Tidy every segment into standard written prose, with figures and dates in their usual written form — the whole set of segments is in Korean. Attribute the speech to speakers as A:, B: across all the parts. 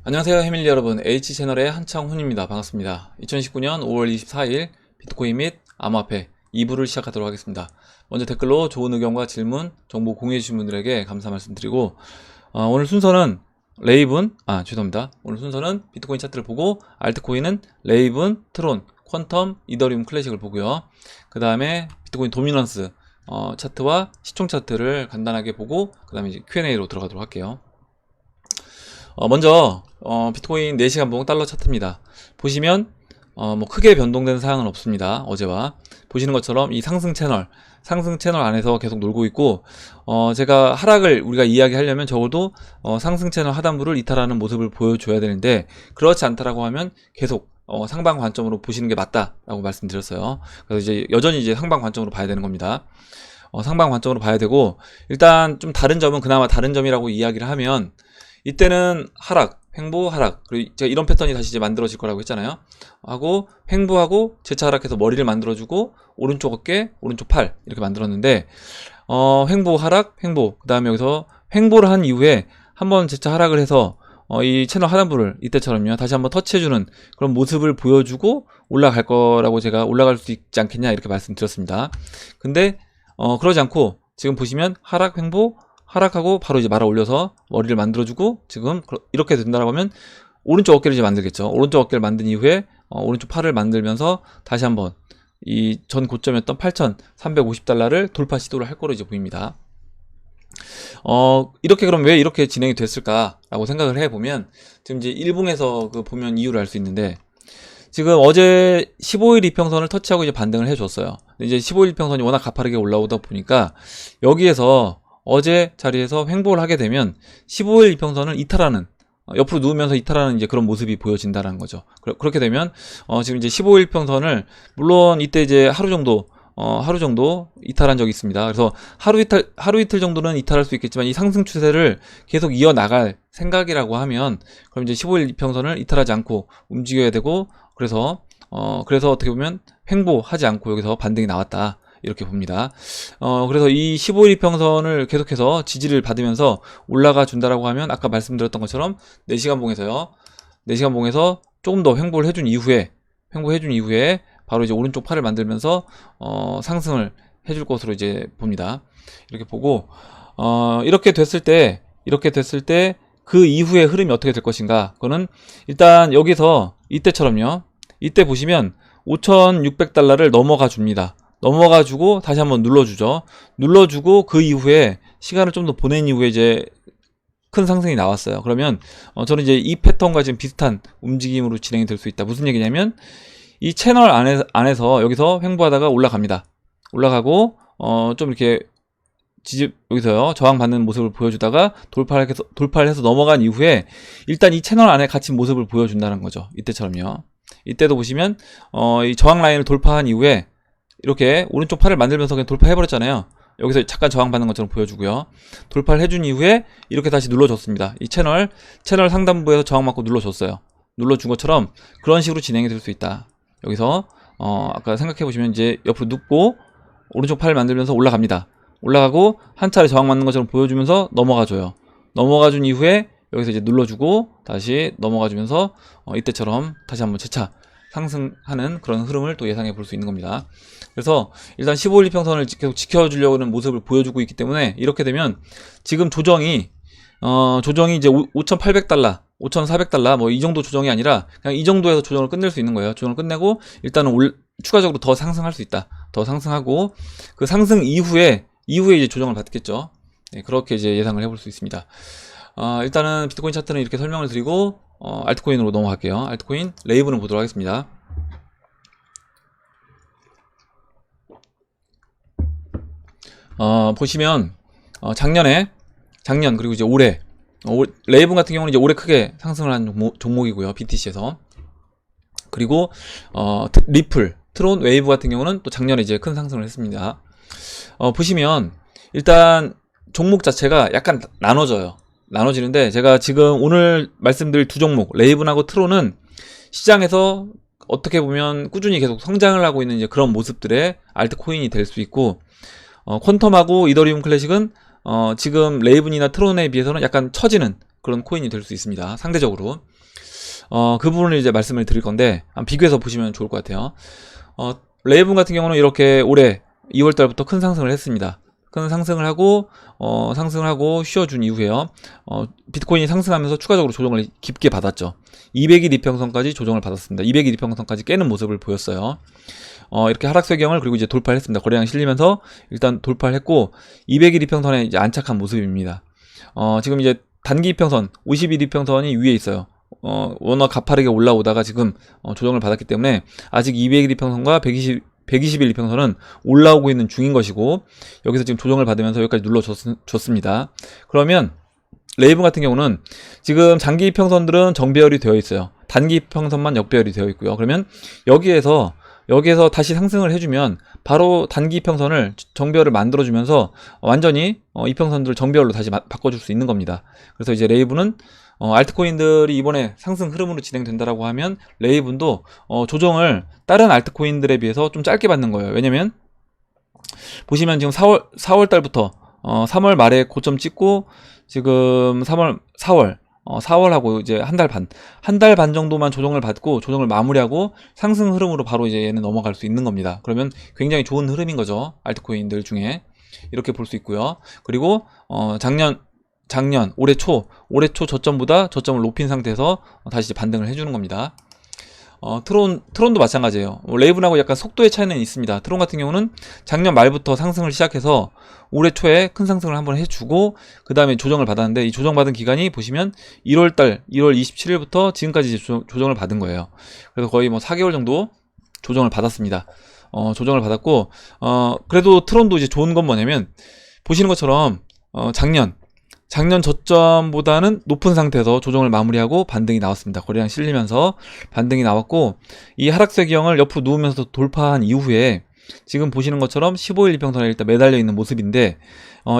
A: 안녕하세요 해밀리 여러분, H채널의 한창훈입니다. 반갑습니다. 2019년 5월 24일 비트코인 및 암호화폐 2부를 시작하도록 하겠습니다. 먼저 댓글로 좋은 의견과 질문, 정보 공유해주신 분들에게 감사 말씀드리고, 오늘 순서는 오늘 순서는 비트코인 차트를 보고, 알트코인은 레이븐, 트론, 퀀텀, 이더리움 클래식을 보고요. 그 다음에 비트코인 도미넌스 차트와 시총 차트를 간단하게 보고, 그 다음에 이제 Q&A로 들어가도록 할게요. 먼저 비트코인 4시간 봉 달러 차트입니다. 보시면 뭐 크게 변동된 사항은 없습니다. 어제와 보시는 것처럼 이 상승 채널 안에서 계속 놀고 있고, 제가 하락을 우리가 이야기하려면 적어도 상승 채널 하단부를 이탈하는 모습을 보여줘야 되는데, 그렇지 않다라고 하면 계속 상방 관점으로 보시는 게 맞다라고 말씀드렸어요. 그래서 이제 여전히 이제 상방 관점으로 봐야 되는 겁니다. 상방 관점으로 봐야 되고, 일단 좀 다른 점은, 그나마 다른 점이라고 이야기를 하면, 이때는 하락, 횡보, 하락, 그리고 제가 이런 패턴이 다시 이제 만들어질 거라고 했잖아요. 하고 횡보하고 재차 하락해서 머리를 만들어주고, 오른쪽 어깨, 오른쪽 팔 이렇게 만들었는데, 횡보, 하락, 횡보, 그 다음에 여기서 횡보를 한 이후에 한번 재차 하락을 해서 이 채널 하단부를 이때처럼요 다시 한번 터치해주는 그런 모습을 보여주고 올라갈 거라고, 제가 올라갈 수 있지 않겠냐 이렇게 말씀드렸습니다. 근데 그러지 않고 지금 보시면 하락, 횡보, 하락하고 바로 이제 말아 올려서 머리를 만들어주고, 지금 이렇게 된다라고 하면 오른쪽 어깨를 이제 만들겠죠. 오른쪽 어깨를 만든 이후에 오른쪽 팔을 만들면서 다시 한번 이 전 고점이었던 8,350달러를 돌파 시도를 할 거로 이제 보입니다. 이렇게 그럼 왜 이렇게 진행이 됐을까라고 생각을 해보면, 지금 이제 일봉에서 그 보면 이유를 알 수 있는데, 지금 어제 15일 이평선을 터치하고 이제 반등을 해줬어요. 이제 15일 이평선이 워낙 가파르게 올라오다 보니까 여기에서 어제 자리에서 횡보를 하게 되면 15일 이평선을 이탈하는, 옆으로 누우면서 이탈하는 이제 그런 모습이 보여진다는 거죠. 그렇게 되면 지금 이제 15일 이평선을, 물론 이때 이제 하루 정도 이탈한 적이 있습니다. 그래서 하루 이틀 정도는 이탈할 수 있겠지만, 이 상승 추세를 계속 이어나갈 생각이라고 하면, 그럼 이제 15일 이평선을 이탈하지 않고 움직여야 되고, 그래서 어떻게 보면 횡보하지 않고 여기서 반등이 나왔다, 이렇게 봅니다. 그래서 이 15일 이평선을 계속해서 지지를 받으면서 올라가 준다라고 하면, 아까 말씀드렸던 것처럼 4시간 봉에서요. 4시간 봉에서 조금 더 횡보를 해준 이후에 바로 이제 오른쪽 팔을 만들면서 상승을 해줄 것으로 이제 봅니다. 이렇게 보고, 이렇게 됐을 때 그 이후의 흐름이 어떻게 될 것인가. 그거는 일단 여기서 이때처럼요. 이때 보시면 5,600달러를 넘어가 줍니다. 넘어가주고 다시 한번 눌러주죠. 눌러주고 그 이후에 시간을 좀 더 보낸 이후에 이제 큰 상승이 나왔어요. 그러면 저는 이제 이 패턴과 지금 비슷한 움직임으로 진행이 될 수 있다. 무슨 얘기냐면, 이 채널 안에서 여기서 횡보하다가 올라갑니다. 올라가고 좀 이렇게 여기서요 저항받는 모습을 보여주다가 돌파를 해서 넘어간 이후에 일단 이 채널 안에 갇힌 모습을 보여준다는 거죠. 이때처럼요. 이때도 보시면 이 저항 라인을 돌파한 이후에 이렇게 오른쪽 팔을 만들면서 그냥 돌파해버렸잖아요. 여기서 잠깐 저항받는 것처럼 보여주고요. 돌파를 해준 이후에 이렇게 다시 눌러줬습니다. 이 채널 상단부에서 저항받고 눌러줬어요. 눌러준 것처럼 그런 식으로 진행이 될 수 있다. 여기서 아까 생각해보시면 이제 옆으로 눕고 오른쪽 팔을 만들면서 올라갑니다. 올라가고 한 차례 저항받는 것처럼 보여주면서 넘어가줘요. 넘어가준 이후에 여기서 이제 눌러주고 다시 넘어가주면서 이때처럼 다시 한번 재차 상승하는 그런 흐름을 또 예상해 볼 수 있는 겁니다. 그래서 일단 15일 이평선을 계속 지켜주려고 하는 모습을 보여주고 있기 때문에, 이렇게 되면 지금 조정이 이제 5,800달러, 5,400달러 뭐 이 정도 조정이 아니라 그냥 이 정도에서 조정을 끝낼 수 있는 거예요. 조정을 끝내고 일단은 추가적으로 더 상승할 수 있다. 더 상승하고 그 상승 이후에 이제 조정을 받겠죠. 네, 그렇게 이제 예상을 해볼 수 있습니다. 일단은 비트코인 차트는 이렇게 설명을 드리고 알트코인으로 넘어갈게요. 알트코인 레이븐을 보도록 하겠습니다. 보시면 작년 그리고 이제 올해 레이븐 같은 경우는 이제 올해 크게 상승을 한 종목이고요. BTC에서. 그리고 리플, 트론, 웨이브 같은 경우는 또 작년에 이제 큰 상승을 했습니다. 보시면 일단 종목 자체가 약간 나눠지는데, 제가 지금 오늘 말씀드릴 두 종목, 레이븐하고 트론은 시장에서 어떻게 보면 꾸준히 계속 성장을 하고 있는 이제 그런 모습들의 알트코인이 될 수 있고, 퀀텀하고 이더리움 클래식은 지금 레이븐이나 트론에 비해서는 약간 처지는 그런 코인이 될 수 있습니다. 상대적으로. 그 부분을 이제 말씀을 드릴 건데, 한번 비교해서 보시면 좋을 것 같아요. 레이븐 같은 경우는 이렇게 올해 2월 달부터 큰 상승을 했습니다. 큰 상승을 하고 쉬어준 이후에요. 비트코인이 상승하면서 추가적으로 조정을 깊게 받았죠. 200일 이평선까지 조정을 받았습니다. 200일 이평선까지 깨는 모습을 보였어요. 이렇게 하락세경을 그리고 이제 돌파를 했습니다. 거래량이 실리면서 일단 돌파를 했고 200일 이평선에 이제 안착한 모습입니다. 지금 이제 단기 이평선 50일 이평선이 위에 있어요. 워낙 가파르게 올라오다가 지금 조정을 받았기 때문에 아직 200일 이평선과 120일 이평선은 올라오고 있는 중인 것이고, 여기서 지금 조정을 받으면서 여기까지 눌러줬습니다. 그러면 레이븐 같은 경우는 지금 장기 이평선들은 정배열이 되어 있어요. 단기 이평선만 역배열이 되어 있고요. 그러면 여기에서 다시 상승을 해주면 바로 단기 이평선을 정배열을 만들어주면서 완전히 이평선들을 정배열로 다시 바꿔줄 수 있는 겁니다. 그래서 이제 레이븐은 알트코인들이 이번에 상승 흐름으로 진행된다라고 하면 레이븐도 조정을 다른 알트코인들에 비해서 좀 짧게 받는 거예요. 왜냐면 보시면 지금 4월 달부터 3월 말에 고점 찍고 지금 4월하고 이제 한 달 반 정도만 조정을 받고 조정을 마무리하고 상승 흐름으로 바로 이제 얘는 넘어갈 수 있는 겁니다. 그러면 굉장히 좋은 흐름인 거죠. 알트코인들 중에 이렇게 볼 수 있고요. 그리고 올해 초 저점보다 저점을 높인 상태에서 다시 이제 반등을 해주는 겁니다. 트론도 마찬가지예요. 레이븐하고 약간 속도의 차이는 있습니다. 트론 같은 경우는 작년 말부터 상승을 시작해서 올해 초에 큰 상승을 한번 해주고 그 다음에 조정을 받았는데, 이 조정받은 기간이 보시면 1월 27일부터 지금까지 이제 조정을 받은 거예요. 그래서 거의 뭐 4개월 정도 조정을 받았습니다. 조정을 받았고 그래도 트론도 이제 좋은 건 뭐냐면 보시는 것처럼 작년 저점보다는 높은 상태에서 조정을 마무리하고 반등이 나왔습니다. 거래량 실리면서 반등이 나왔고, 이 하락세경을 옆으로 누우면서 돌파한 이후에 지금 보시는 것처럼 15일 이평선에 일단 매달려 있는 모습인데,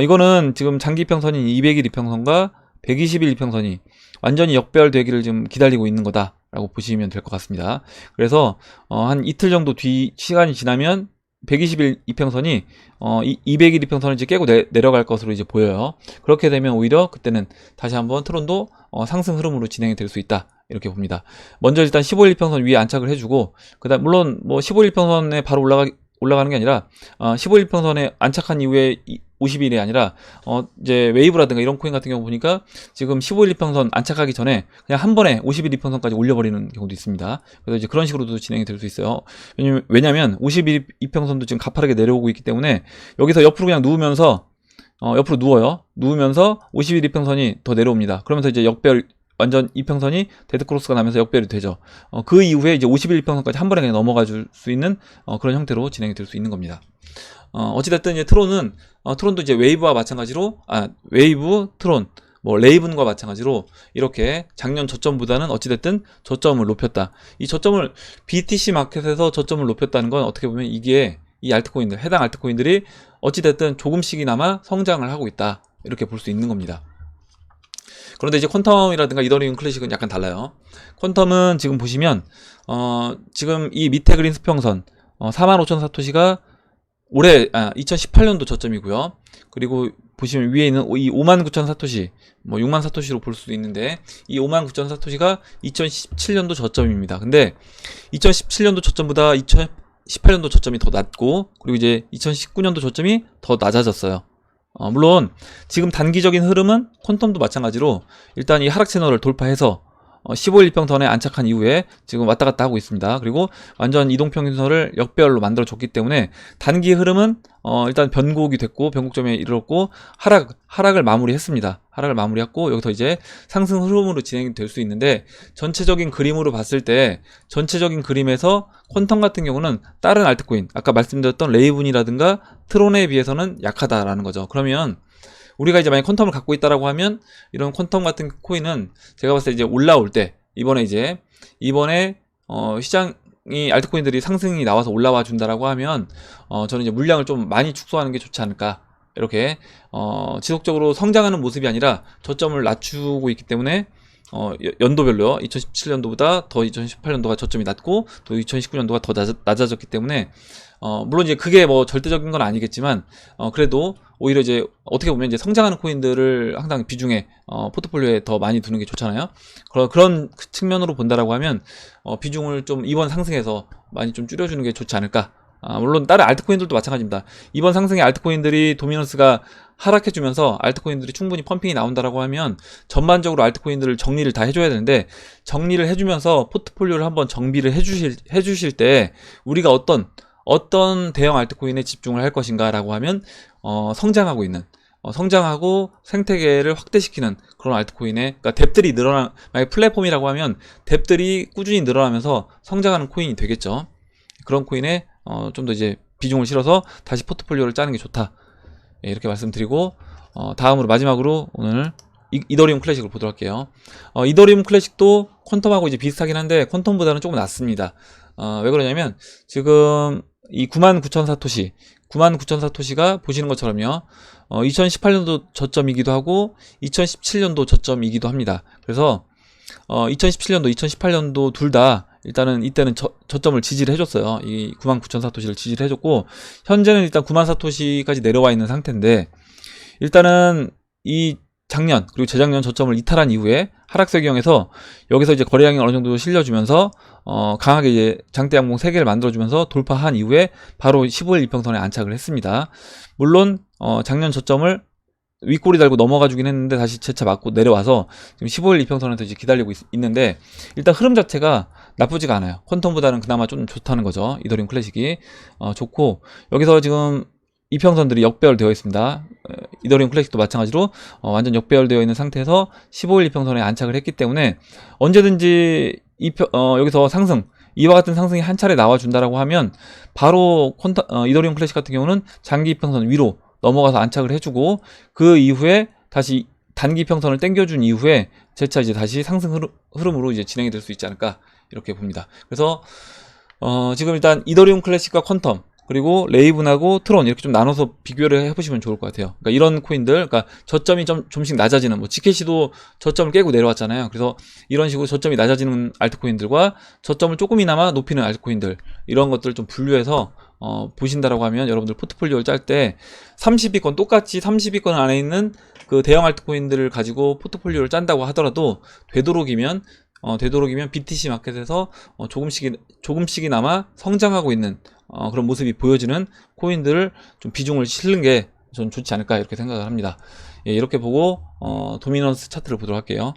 A: 이거는 지금 장기 이평선인 200일 이평선과 120일 이평선이 완전히 역배열되기를 지금 기다리고 있는 거다라고 보시면 될 것 같습니다. 그래서 한 이틀 정도 뒤 시간이 지나면 120일 이평선이 200일 이평선을 이제 깨고 내려갈 것으로 이제 보여요. 그렇게 되면 오히려 그때는 다시 한번 트론도 상승 흐름으로 진행이 될 수 있다, 이렇게 봅니다. 먼저 일단 15일 이평선 위에 안착을 해주고, 그다음 물론 뭐 15일 이평선에 바로 올라가는 게 아니라 15일 이평선에 안착한 이후에 50일이 아니라 이제 웨이브라든가 이런 코인 같은 경우 보니까 지금 15일 이평선 안착하기 전에 그냥 한 번에 50일 이평선까지 올려버리는 경우도 있습니다. 그래서 이제 그런 식으로도 진행이 될 수 있어요. 왜냐면 50일 이평선도 지금 가파르게 내려오고 있기 때문에 여기서 옆으로 그냥 누우면서 옆으로 누우면서 50일 이평선이 더 내려옵니다. 그러면서 이제 역배열 완전 이평선이 데드크로스가 나면서 역배열이 되죠. 그 이후에 이제 50일 이평선까지 한 번에 그냥 넘어가 줄 수 있는 그런 형태로 진행이 될 수 있는 겁니다. 어찌됐든 이제 트론도 이제 웨이브와 마찬가지로 웨이브, 트론, 뭐 레이븐과 마찬가지로 이렇게 작년 저점보다는 어찌됐든 저점을 높였다. 이 저점을 BTC 마켓에서 저점을 높였다는 건 어떻게 보면 이게 이 해당 알트코인들이 어찌됐든 조금씩이나마 성장을 하고 있다, 이렇게 볼 수 있는 겁니다. 그런데 이제 퀀텀이라든가 이더리움 클래식은 약간 달라요. 퀀텀은 지금 보시면 지금 이 밑에 그린 수평선 45,000 사토시가 올해 2018년도 저점이고요. 그리고 보시면 위에 있는 이 59,000 사토시, 뭐 6만 사토시로 볼 수도 있는데, 이 59,000 사토시가 2017년도 저점입니다. 근데 2017년도 저점보다 2018년도 저점이 더 낮고, 그리고 이제 2019년도 저점이 더 낮아졌어요. 물론 지금 단기적인 흐름은 퀀텀도 마찬가지로 일단 이 하락 채널을 돌파해서 15일 이평선에 안착한 이후에 지금 왔다 갔다 하고 있습니다. 그리고 완전 이동평균선을 역배열로 만들어줬기 때문에 단기 흐름은 일단 변곡이 됐고 변곡점에 이르렀고 하락을 마무리했습니다. 하락을 마무리했고 여기서 이제 상승 흐름으로 진행이 될 수 있는데, 전체적인 그림으로 봤을 때 전체적인 그림에서 퀀텀 같은 경우는 다른 알트코인, 아까 말씀드렸던 레이븐이라든가 트론에 비해서는 약하다라는 거죠. 그러면 우리가 이제 만약 퀀텀을 갖고 있다라고 하면 이런 퀀텀 같은 코인은 제가 봤을 때 이제 올라올 때 이번에 시장이 알트코인들이 상승이 나와서 올라와 준다라고 하면 저는 이제 물량을 좀 많이 축소하는 게 좋지 않을까, 이렇게 지속적으로 성장하는 모습이 아니라 저점을 낮추고 있기 때문에 연도별로요. 2017년도보다 더 2018년도가 저점이 낮고 또 2019년도가 더 낮아졌기 때문에 물론 이제 그게 뭐 절대적인 건 아니겠지만 그래도 오히려 이제 어떻게 보면 이제 성장하는 코인들을 항상 비중에 포트폴리오에 더 많이 두는 게 좋잖아요. 그런 측면으로 본다라고 하면 비중을 좀 이번 상승에서 많이 좀 줄여주는 게 좋지 않을까. 물론 다른 알트코인들도 마찬가지입니다. 이번 상승의 알트코인들이 도미넌스가 하락해주면서 알트코인들이 충분히 펌핑이 나온다라고 하면 전반적으로 알트코인들을 정리를 다 해줘야 되는데, 정리를 해주면서 포트폴리오를 한번 정비를 해주실 때 우리가 어떤 대형 알트코인에 집중을 할 것인가라고 하면 성장하고 있는, 성장하고 생태계를 확대시키는 그런 알트코인에, 그러니까 뎁들이 만약 플랫폼이라고 하면 뎁들이 꾸준히 늘어나면서 성장하는 코인이 되겠죠. 그런 코인에 좀 더 이제 비중을 실어서 다시 포트폴리오를 짜는 게 좋다. 예, 이렇게 말씀드리고, 다음으로 마지막으로 오늘 이더리움 클래식을 보도록 할게요. 이더리움 클래식도 퀀텀하고 이제 비슷하긴 한데 퀀텀보다는 조금 낫습니다. 왜 그러냐면 지금 이 99,000 사토시가 보시는 것처럼요, 2018년도 저점이기도 하고 2017년도 저점이기도 합니다. 그래서 2017년도 2018년도 둘 다 일단은 이때는 저점을 지지를 해줬어요. 이 99,000 사토시를 지지를 해줬고, 현재는 일단 9만 사토시까지 내려와 있는 상태인데, 일단은 이 작년 그리고 재작년 저점을 이탈한 이후에 하락세 경에서 여기서 이제 거래량이 어느 정도 실려주면서 강하게 이제 장대 양봉 3개를 만들어주면서 돌파한 이후에 바로 15일 이평선에 안착을 했습니다. 물론 작년 저점을 윗꼬리 달고 넘어가 주긴 했는데 다시 재차 맞고 내려와서 지금 15일 이평선에서 이제 기다리고 있는데, 일단 흐름 자체가 나쁘지가 않아요. 퀀텀보다는 그나마 좀 좋다는 거죠. 이더리움 클래식이 좋고, 여기서 지금 이평선들이 역배열되어 있습니다. 이더리움 클래식도 마찬가지로 완전 역배열되어 있는 상태에서 15일 이평선에 안착을 했기 때문에 언제든지 여기서 상승, 이와 같은 상승이 한 차례 나와준다라고 하면 바로 이더리움 클래식 같은 경우는 장기 이평선 위로 넘어가서 안착을 해주고, 그 이후에 다시 단기 평선을 땡겨준 이후에 재차 이제 다시 상승 흐름으로 이제 진행이 될 수 있지 않을까, 이렇게 봅니다. 그래서 지금 일단 이더리움 클래식과 퀀텀 그리고 레이븐하고 트론 이렇게 좀 나눠서 비교를 해보시면 좋을 것 같아요. 그러니까 이런 코인들, 그러니까 저점이 좀씩 낮아지는, 뭐 지켓이도 저점을 깨고 내려왔잖아요. 그래서 이런 식으로 저점이 낮아지는 알트코인들과 저점을 조금이나마 높이는 알트코인들, 이런 것들을 좀 분류해서 보신다라고 하면 여러분들 포트폴리오를 짤 때 30위권, 똑같이 30위권 안에 있는 그 대형 알트코인들을 가지고 포트폴리오를 짠다고 하더라도 되도록이면 BTC 마켓에서 조금씩이나마 성장하고 있는 그런 모습이 보여지는 코인들을 좀 비중을 실는 게 전 좋지 않을까, 이렇게 생각을 합니다. 예, 이렇게 보고 도미넌스 차트를 보도록 할게요.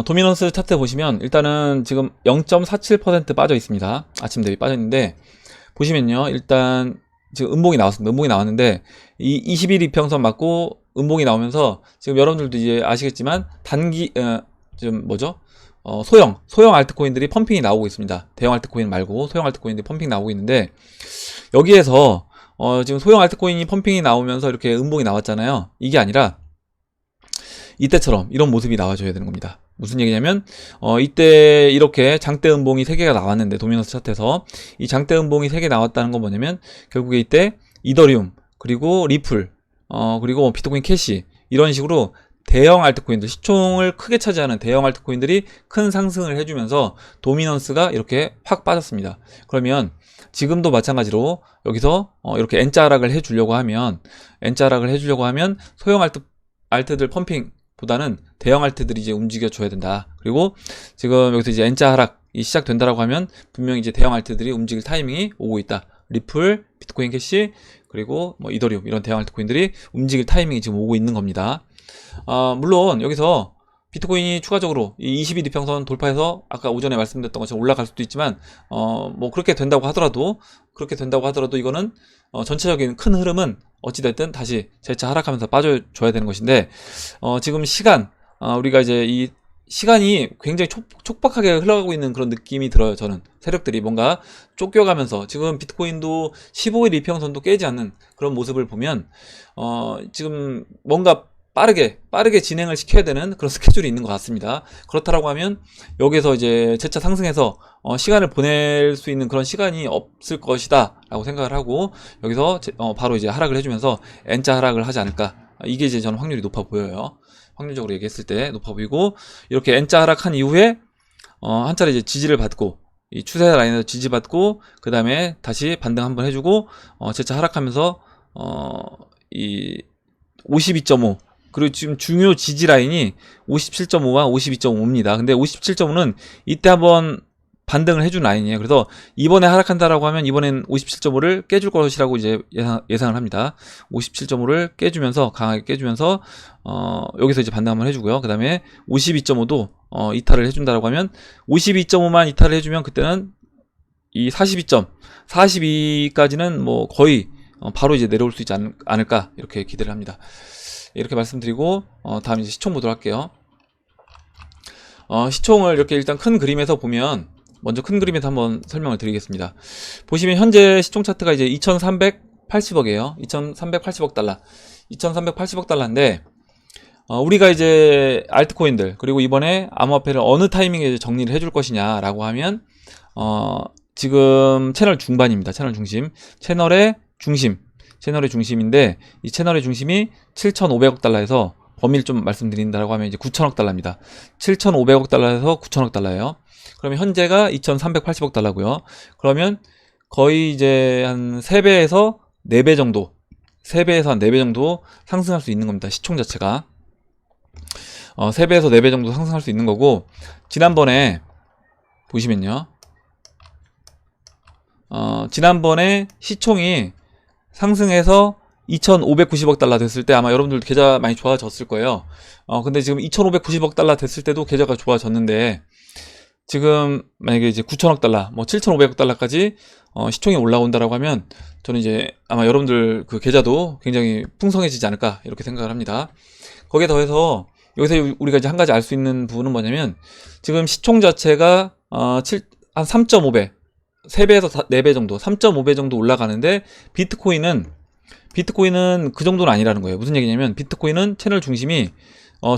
A: 도미넌스 차트 보시면 일단은 지금 0.47% 빠져 있습니다. 아침 대비 빠져 있는데, 보시면요, 일단 지금 음봉이 나왔습니다. 음봉이 나왔는데 이 21 이평선 맞고 음봉이 나오면서 지금 여러분들도 이제 아시겠지만 지금 뭐죠? 소형 알트코인들이 펌핑이 나오고 있습니다. 대형 알트코인 말고 소형 알트코인들이 펌핑 나오고 있는데, 여기에서 지금 소형 알트코인이 펌핑이 나오면서 이렇게 음봉이 나왔잖아요. 이게 아니라 이때처럼 이런 모습이 나와줘야 되는 겁니다. 무슨 얘기냐면 이때 이렇게 장대 음봉이 3개가 나왔는데, 도미넌스 차트에서 이 장대 음봉이 3개 나왔다는 건 뭐냐면 결국에 이때 이더리움 그리고 리플 그리고 비트코인 캐시, 이런 식으로 대형 알트코인들, 시총을 크게 차지하는 대형 알트코인들이 큰 상승을 해주면서 도미넌스가 이렇게 확 빠졌습니다. 그러면 지금도 마찬가지로 여기서 이렇게 N자 하락을 해주려고 하면 소형 알트들 펌핑 보다는 대형 알트들이 이제 움직여줘야 된다. 그리고 지금 여기서 이제 N자 하락이 시작된다라고 하면 분명히 이제 대형 알트들이 움직일 타이밍이 오고 있다. 리플, 비트코인 캐시, 그리고 뭐 이더리움, 이런 대형 알트코인들이 움직일 타이밍이 지금 오고 있는 겁니다. 물론 여기서 비트코인이 추가적으로 이 20일 이평선 돌파해서 아까 오전에 말씀드렸던 것처럼 올라갈 수도 있지만 뭐 그렇게 된다고 하더라도 이거는 전체적인 큰 흐름은 어찌됐든 다시 재차 하락하면서 빠져줘야 되는 것인데, 지금 우리가 이제 이 시간이 굉장히 촉박하게 흘러가고 있는 그런 느낌이 들어요. 저는 세력들이 뭔가 쫓겨가면서, 지금 비트코인도 15일 이평선도 깨지 않는 그런 모습을 보면 지금 뭔가 빠르게 진행을 시켜야 되는 그런 스케줄이 있는 것 같습니다. 그렇다라고 하면 여기서 이제 재차 상승해서 시간을 보낼 수 있는 그런 시간이 없을 것이다 라고 생각을 하고, 여기서 바로 이제 하락을 해주면서 N자 하락을 하지 않을까, 이게 이제 저는 확률이 높아 보여요. 확률적으로 얘기했을 때 높아 보이고, 이렇게 N자 하락한 이후에 한 차례 이제 지지를 받고 이 추세 라인에서 지지받고 그 다음에 다시 반등 한번 해주고 재차 하락하면서 이 52.5 그리고 지금 중요 지지 라인이 57.5와 52.5입니다. 근데 57.5는 이때 한번 반등을 해준 라인이에요. 그래서 이번에 하락한다라고 하면 이번엔 57.5를 깨줄 것이라고 이제 예상을 합니다. 57.5를 깨주면서 강하게 깨주면서 여기서 이제 반등 한번 해주고요. 그 다음에 52.5도 이탈을 해준다라고 하면 52.5만 이탈을 해주면 그때는 이 42까지는 뭐 거의 바로 이제 내려올 수 있지 않을까 이렇게 기대를 합니다. 이렇게 말씀드리고 다음 이제 시총 보도록 할게요. 시총을 이렇게 일단 큰 그림에서 보면 먼저 큰 그림에서 한번 설명을 드리겠습니다. 보시면 현재 시총 차트가 이제 2380억이에요. 2380억 달러. 2380억 달러인데 우리가 이제 알트코인들 그리고 이번에 암호화폐를 어느 타이밍에 이제 정리를 해줄 것이냐라고 하면 지금 채널 중반입니다. 채널 중심. 채널의 중심인데 이 채널의 중심이 7,500억 달러에서 범위를 좀 말씀드린다라고 하면 이제 9천억 달러입니다. 7,500억 달러에서 9천억 달러예요. 그러면 현재가 2,380억 달러고요. 그러면 거의 이제 한 3배에서 4배 정도 3배에서 한 4배 정도 상승할 수 있는 겁니다. 시총 자체가 3배에서 4배 정도 상승할 수 있는 거고 지난번에 보시면요. 지난번에 시총이 상승해서 2,590억 달러 됐을 때 아마 여러분들도 계좌 많이 좋아졌을 거예요. 근데 지금 2,590억 달러 됐을 때도 계좌가 좋아졌는데 지금 만약에 이제 9천억 달러, 뭐 7,500억 달러까지 시총이 올라온다라고 하면 저는 이제 아마 여러분들 그 계좌도 굉장히 풍성해지지 않을까 이렇게 생각을 합니다. 거기에 더해서 여기서 우리가 이제 한 가지 알 수 있는 부분은 뭐냐면 지금 시총 자체가 한 3.5배, 3배에서 4배 정도, 3.5배 정도 올라가는데 비트코인은 그 정도는 아니라는 거예요. 무슨 얘기냐면 비트코인은 채널 중심이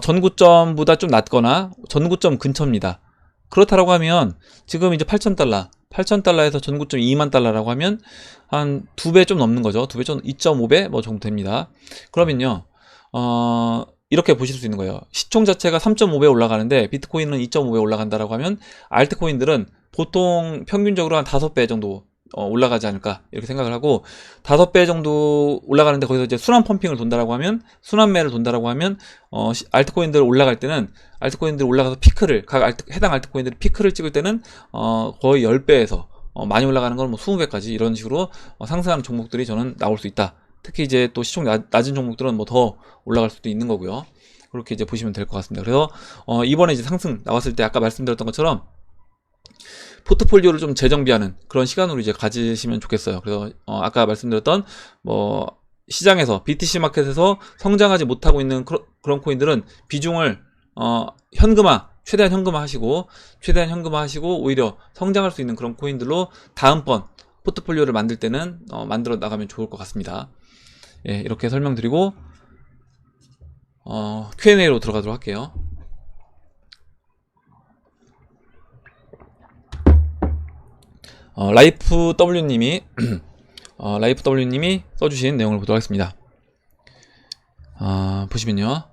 A: 전고점보다 좀 낮거나 전고점 근처입니다. 그렇다라고 하면 지금 이제 8,000달러에서 전고점 2만 달러라고 하면 한 2배 좀 넘는 거죠. 2배 좀 2.5배 뭐 정도 됩니다. 그러면요. 이렇게 보실 수 있는 거예요. 시총 자체가 3.5배 올라가는데 비트코인은 2.5배 올라간다라고 하면 알트코인들은 보통 평균적으로 한 5배 정도 올라가지 않을까 이렇게 생각을 하고 5배 정도 올라가는데 거기서 이제 순환 펌핑을 돈다라고 하면 순환매를 돈다라고 하면 알트코인들 올라갈 때는 알트코인들 올라가서 피크를 해당 알트코인들이 피크를 찍을 때는 거의 10배에서 많이 올라가는 건 뭐 20배까지 이런 식으로 상승하는 종목들이 저는 나올 수 있다. 특히 이제 또 시총 낮은 종목들은 뭐 더 올라갈 수도 있는 거고요. 그렇게 이제 보시면 될 것 같습니다. 그래서 이번에 이제 상승 나왔을 때 아까 말씀드렸던 것처럼 포트폴리오를 좀 재정비하는 그런 시간으로 이제 가지시면 좋겠어요. 그래서 아까 말씀드렸던 뭐 시장에서 BTC 마켓에서 성장하지 못하고 있는 그런 코인들은 비중을 최대한 현금화하시고 오히려 성장할 수 있는 그런 코인들로 다음번 포트폴리오를 만들 때는 만들어 나가면 좋을 것 같습니다. 예, 이렇게 설명드리고 Q&A로 들어가도록 할게요. 라이프 W님이 써주신 내용을 보도록 하겠습니다. 보시면요.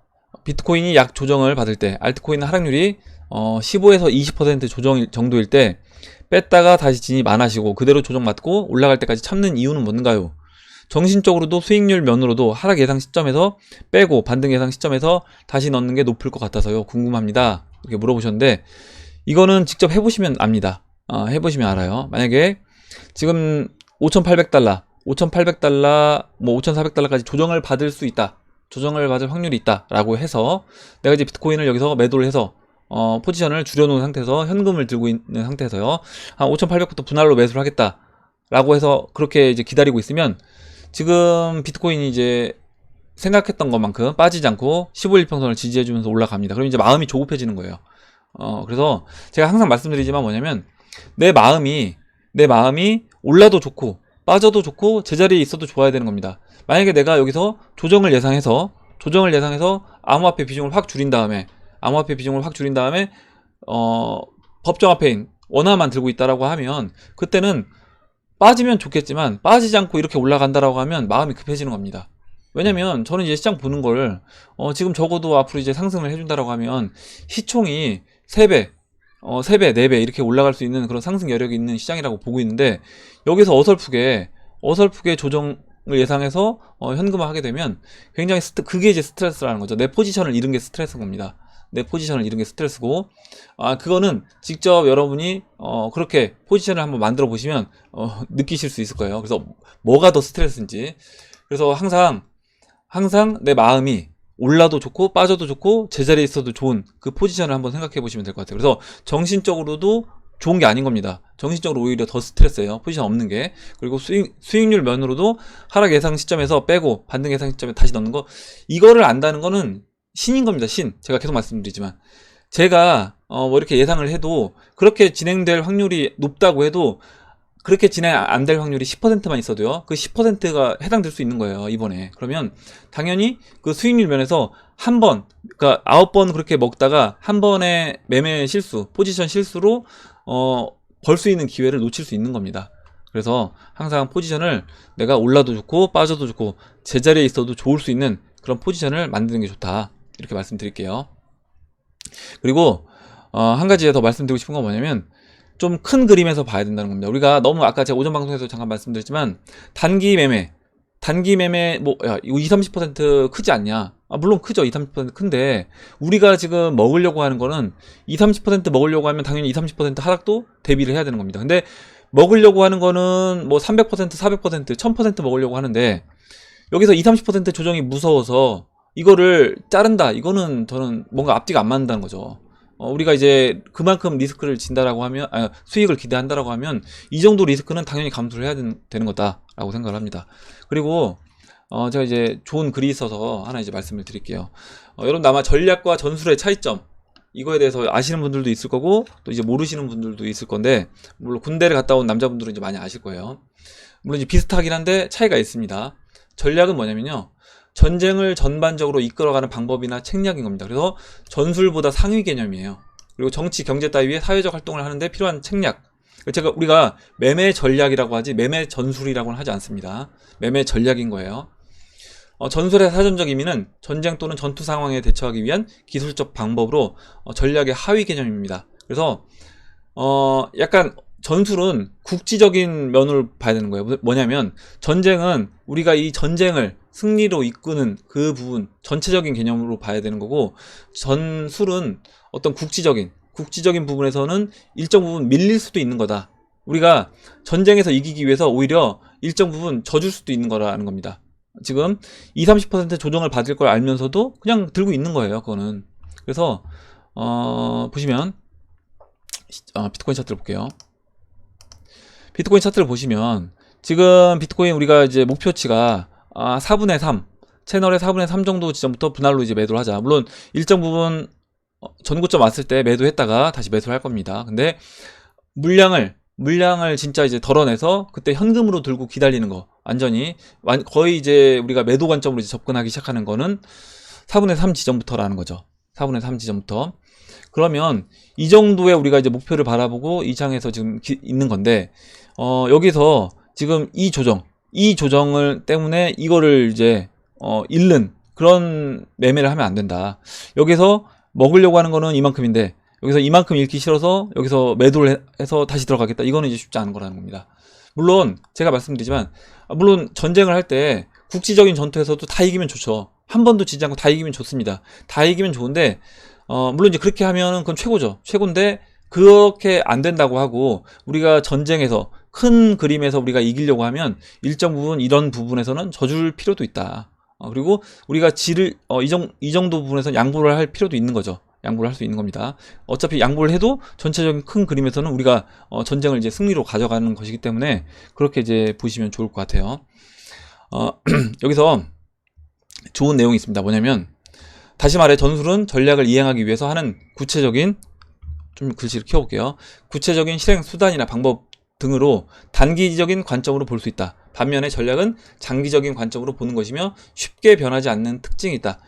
A: 비트코인이 약 조정을 받을 때 알트코인 하락률이 15에서 20% 조정 정도일 때 뺐다가 다시 진입 안 하시고 그대로 조정받고 올라갈 때까지 참는 이유는 뭔가요? 정신적으로도 수익률 면으로도 하락 예상 시점에서 빼고 반등 예상 시점에서 다시 넣는 게 높을 것 같아서요. 궁금합니다. 이렇게 물어보셨는데 이거는 직접 해보시면 압니다. 해보시면 알아요. 만약에 지금 5,800달러, 뭐 5,400달러까지 조정을 받을 수 있다. 조정을 받을 확률이 있다. 라고 해서 내가 이제 비트코인을 여기서 매도를 해서 포지션을 줄여놓은 상태에서 현금을 들고 있는 상태에서요. 한 5,800부터 분할로 매수를 하겠다. 라고 해서 그렇게 이제 기다리고 있으면 지금 비트코인이 이제 생각했던 것만큼 빠지지 않고 15일평선을 지지해주면서 올라갑니다. 그럼 이제 마음이 조급해지는 거예요. 그래서 제가 항상 말씀드리지만 뭐냐면 내 마음이 올라도 좋고 빠져도 좋고 제자리에 있어도 좋아야 되는 겁니다. 만약에 내가 여기서 조정을 예상해서 암호화폐 비중을 확 줄인 다음에 법정화폐인 원화만 들고 있다라고 하면 그때는 빠지면 좋겠지만 빠지지 않고 이렇게 올라간다라고 하면 마음이 급해지는 겁니다. 왜냐면 저는 이제 시장 보는 걸 지금 적어도 앞으로 이제 상승을 해준다라고 하면 시총이 3배 3배, 4배 이렇게 올라갈 수 있는 그런 상승 여력이 있는 시장이라고 보고 있는데, 여기서 어설프게 조정을 예상해서 현금화 하게 되면 굉장히 그게 이제 스트레스라는 거죠. 내 포지션을 잃은 게 스트레스인 겁니다. 내 포지션을 잃은 게 스트레스고, 그거는 직접 여러분이 그렇게 포지션을 한번 만들어 보시면 느끼실 수 있을 거예요. 그래서 뭐가 더 스트레스인지. 그래서 항상 내 마음이 올라도 좋고 빠져도 좋고 제자리에 있어도 좋은 그 포지션을 한번 생각해 보시면 될 것 같아요. 그래서 정신적으로도 좋은 게 아닌 겁니다. 정신적으로 오히려 더 스트레스예요. 포지션 없는 게. 그리고 수익률 면으로도 하락 예상 시점에서 빼고 반등 예상 시점에 다시 넣는 거, 이거를 안다는 거는 신인 겁니다. 신. 제가 계속 말씀드리지만, 제가 뭐 이렇게 예상을 해도, 그렇게 진행될 확률이 높다고 해도, 그렇게 진행 안 될 확률이 10%만 있어도요, 그 10%가 해당될 수 있는 거예요, 이번에. 그러면 당연히 그 수익률 면에서 그러니까 9번 그렇게 먹다가 한 번의 매매 실수, 포지션 실수로 벌 수 있는 기회를 놓칠 수 있는 겁니다. 그래서 항상 포지션을 내가 올라도 좋고 빠져도 좋고 제자리에 있어도 좋을 수 있는 그런 포지션을 만드는 게 좋다, 이렇게 말씀드릴게요. 그리고 한 가지 더 말씀드리고 싶은 건 뭐냐면, 좀 큰 그림에서 봐야 된다는 겁니다. 우리가 너무, 아까 제가 오전 방송에서 잠깐 말씀드렸지만, 단기 매매 뭐 야, 이거 20-30% 크지 않냐? 물론 크죠. 20-30% 큰데, 우리가 지금 먹으려고 하는 거는 20-30% 먹으려고 하면 당연히 20-30% 하락도 대비를 해야 되는 겁니다. 근데 먹으려고 하는 거는 뭐 300%, 400%, 1000% 먹으려고 하는데, 여기서 20-30% 조정이 무서워서 이거를 자른다, 이거는 저는 뭔가 앞뒤가 안 맞는다는 거죠. 우리가 이제 그만큼 리스크를 진다라고 하면, 수익을 기대한다라고 하면 이 정도 리스크는 당연히 감수를 해야 되는 거다라고 생각을 합니다. 그리고 제가 이제 좋은 글이 있어서 하나 이제 말씀을 드릴게요. 여러분 아마 전략과 전술의 차이점, 이거에 대해서 아시는 분들도 있을 거고 또 이제 모르시는 분들도 있을 건데, 물론 군대를 갔다 온 남자분들은 이제 많이 아실 거예요. 물론 이제 비슷하긴 한데 차이가 있습니다. 전략은 뭐냐면요, 전쟁을 전반적으로 이끌어가는 방법이나 책략인 겁니다. 그래서 전술보다 상위 개념이에요. 그리고 정치, 경제 따위의 사회적 활동을 하는데 필요한 책략. 우리가 매매 전략이라고 하지 매매 전술이라고는 하지 않습니다. 매매 전략인 거예요. 전술의 사전적 의미는 전쟁 또는 전투 상황에 대처하기 위한 기술적 방법으로 전략의 하위 개념입니다. 그래서 약간 전술은 국지적인 면을 봐야 되는 거예요. 뭐냐면, 전쟁은 우리가 이 전쟁을 승리로 이끄는 그 부분, 전체적인 개념으로 봐야 되는 거고, 전술은 어떤 국지적인 부분에서는 일정 부분 밀릴 수도 있는 거다. 우리가 전쟁에서 이기기 위해서 오히려 일정 부분 져줄 수도 있는 거라는 겁니다. 지금 20-30% 조정을 받을 걸 알면서도 그냥 들고 있는 거예요, 그거는. 그래서 보시면 비트코인 차트를 볼게요. 비트코인 차트를 보시면 지금 비트코인 우리가 이제 목표치가 4분의 3, 채널의 4분의 3 정도 지점부터 분할로 이제 매도를 하자. 물론 일정 부분 전고점 왔을 때 매도했다가 다시 매수를 할 겁니다. 근데 물량을 진짜 이제 덜어내서 그때 현금으로 들고 기다리는 거, 완전히 거의 이제 우리가 매도 관점으로 이제 접근하기 시작하는 거는 4분의 3 지점부터라는 거죠. 4분의 3 지점부터. 그러면 이 정도의 우리가 이제 목표를 바라보고 이 장에서 지금 있는 건데, 여기서 지금 이 조정을 때문에 이거를 이제 잃는 그런 매매를 하면 안 된다. 여기서 먹으려고 하는 거는 이만큼인데, 여기서 이만큼 잃기 싫어서 여기서 매도를 해서 다시 들어가겠다, 이거는 이제 쉽지 않은 거라는 겁니다. 물론 제가 말씀드리지만, 물론 전쟁을 할 때 국지적인 전투에서도 다 이기면 좋죠. 한 번도 지지 않고 다 이기면 좋습니다. 다 이기면 좋은데, 물론 이제 그렇게 하면은 그건 최고죠. 최고인데, 그렇게 안 된다고 하고, 우리가 전쟁에서 큰 그림에서 우리가 이기려고 하면 일정 부분 이런 부분에서는 져줄 필요도 있다. 그리고 우리가 이 정도 부분에서는 양보를 할 필요도 있는 거죠. 양보를 할 수 있는 겁니다. 어차피 양보를 해도 전체적인 큰 그림에서는 우리가 전쟁을 이제 승리로 가져가는 것이기 때문에 그렇게 이제 보시면 좋을 것 같아요. 여기서 좋은 내용이 있습니다. 뭐냐면, 다시 말해 전술은 전략을 이행하기 위해서 하는 구체적인, 좀 글씨를 키워볼게요. 구체적인 실행 수단이나 방법 등으로 단기적인 관점으로 볼 수 있다. 반면에 전략은 장기적인 관점으로 보는 것이며 쉽게 변하지 않는 특징이 있다.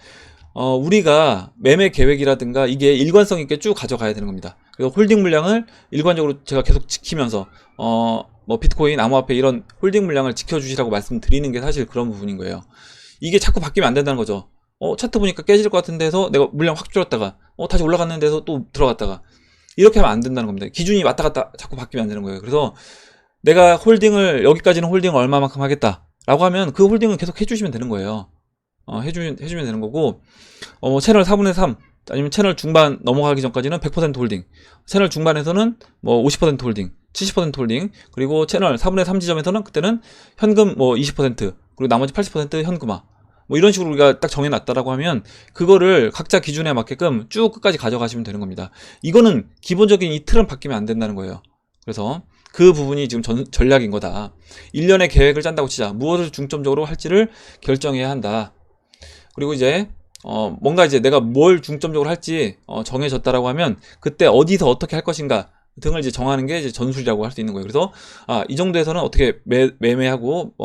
A: 우리가 매매 계획이라든가 이게 일관성 있게 쭉 가져가야 되는 겁니다. 그래서 홀딩 물량을 일관적으로 제가 계속 지키면서 뭐 비트코인, 암호화폐 이런 홀딩 물량을 지켜주시라고 말씀드리는 게 사실 그런 부분인 거예요. 이게 자꾸 바뀌면 안 된다는 거죠. 차트 보니까 깨질 것 같은 데서 내가 물량 확 줄였다가 다시 올라갔는 데서 또 들어갔다가, 이렇게 하면 안 된다는 겁니다. 기준이 왔다 갔다 자꾸 바뀌면 안 되는 거예요. 그래서 내가 홀딩을 여기까지는 홀딩을 얼마만큼 하겠다 라고 하면 그 홀딩을 계속 해주시면 되는 거예요. 해주면 되는 거고, 채널 4분의 3 아니면 채널 중반 넘어가기 전까지는 100% 홀딩, 채널 중반에서는 뭐 50% 홀딩, 70% 홀딩, 그리고 채널 4분의 3 지점에서는 그때는 현금 뭐 20%, 그리고 나머지 80% 현금화, 뭐 이런 식으로 우리가 딱 정해놨다라고 하면 그거를 각자 기준에 맞게끔 쭉 끝까지 가져가시면 되는 겁니다. 이거는 기본적인 이 틀은 바뀌면 안 된다는 거예요. 그래서 그 부분이 지금 전략인 거다. 1년의 계획을 짠다고 치자. 무엇을 중점적으로 할지를 결정해야 한다. 그리고 이제 뭔가 이제 내가 뭘 중점적으로 할지 정해졌다라고 하면 그때 어디서 어떻게 할 것인가 등을 이제 정하는 게 이제 전술이라고 할 수 있는 거예요. 그래서 이 정도에서는 어떻게 매매하고